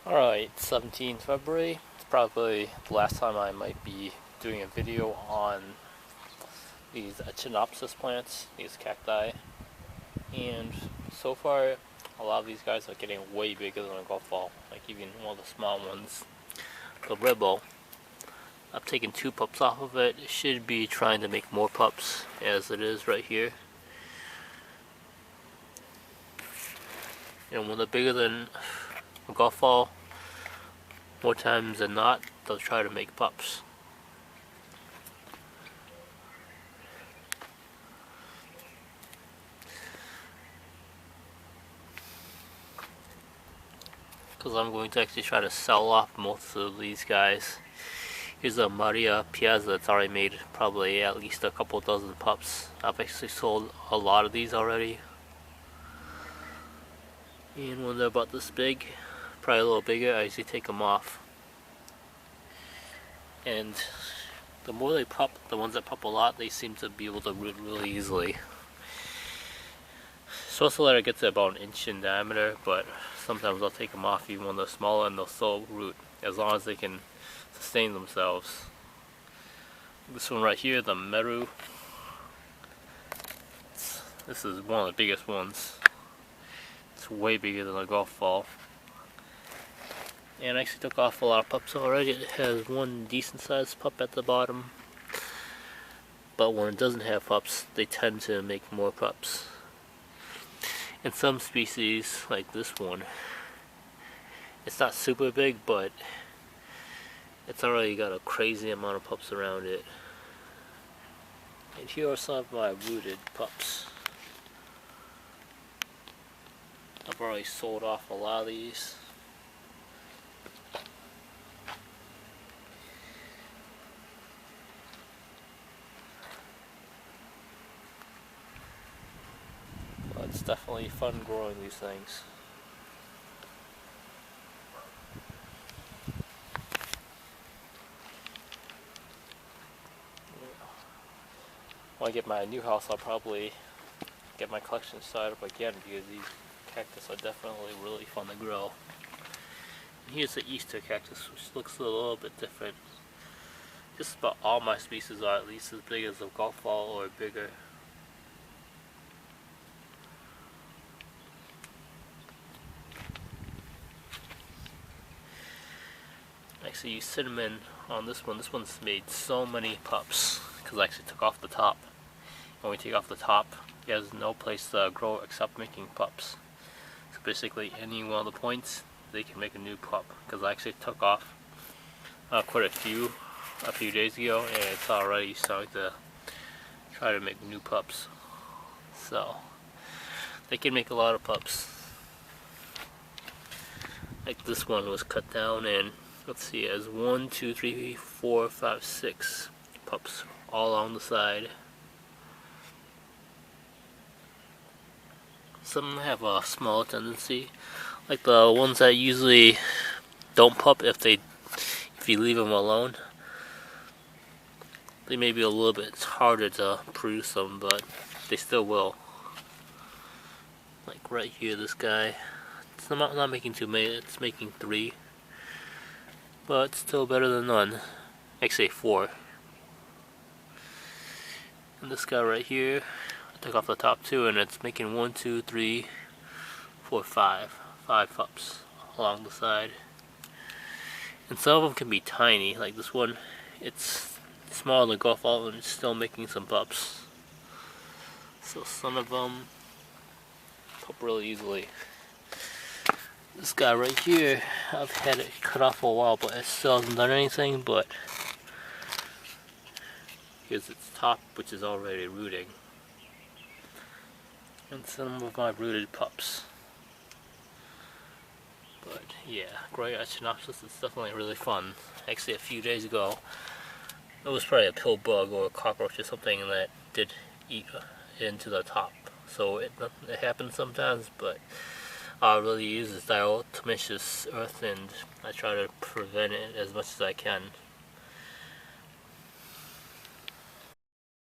Alright, 17th February. It's probably the last time I might be doing a video on these echinopsis plants, these cacti. And so far, a lot of these guys are getting way bigger than a golf ball. Like even one of the small ones, the rebel. I've taken 2 pups off of it. It should be trying to make more pups as it is right here. And when they're bigger than a golf ball, more times than not, they'll try to make pups. Because I'm going to actually try to sell off most of these guys. Here's a Maria Piazza that's already made probably at least a couple dozen pups. I've actually sold a lot of these already. And when they're about this big, probably a little bigger, I usually take them off. And the more they pup, the ones that pup a lot, they seem to be able to root really easily. Supposed to let it get to about 1 inch in diameter, but sometimes I'll take them off even when they're smaller and they'll still root as long as they can sustain themselves. This one right here, the Meru, this is one of the biggest ones. It's way bigger than a golf ball. And I actually took off a lot of pups already. It has one decent sized pup at the bottom. But when it doesn't have pups, they tend to make more pups. In some species, like this one, it's not super big, but it's already got a crazy amount of pups around it. And here are some of my rooted pups. I've already sold off a lot of these. But it's definitely fun growing these things. When I get my new house, I'll probably get my collection started up again because these cactus are definitely really fun to grow. And here's the Easter cactus, which looks a little bit different. Just about all my species are at least as big as a golf ball or bigger. I actually use cinnamon on this one. This one's made so many pups because I actually took off the top. When we take off the top, it has no place to grow except making pups. So basically any one of the points, they can make a new pup. Because I actually took off quite a few days ago, and it's already starting to try to make new pups. So they can make a lot of pups. Like this one was cut down, and let's see, it has 1, 2, 3, 4, 5, 6 pups all along the side. Some have a small tendency, like the ones that usually don't pup if you leave them alone. They may be a little bit harder to produce them, but they still will. Like right here, this guy, it's not making too many, it's making 3, but still better than none. Actually 4. And this guy right here, took off the top 2, and it's making 1, 2, 3, 4, 5 pups along the side. And some of them can be tiny, like this one. It's smaller than a golf ball, and it's still making some pups. So some of them pup really easily. This guy right here, I've had it cut off for a while, but it still hasn't done anything. But here's its top, which is already rooting. And some of my rooted pups. But yeah, growing echinopsis is definitely really fun. Actually, a few days ago, it was probably a pill bug or a cockroach or something that did eat into the top. So it happens sometimes, but all I really use is diatomaceous earth, and I try to prevent it as much as I can.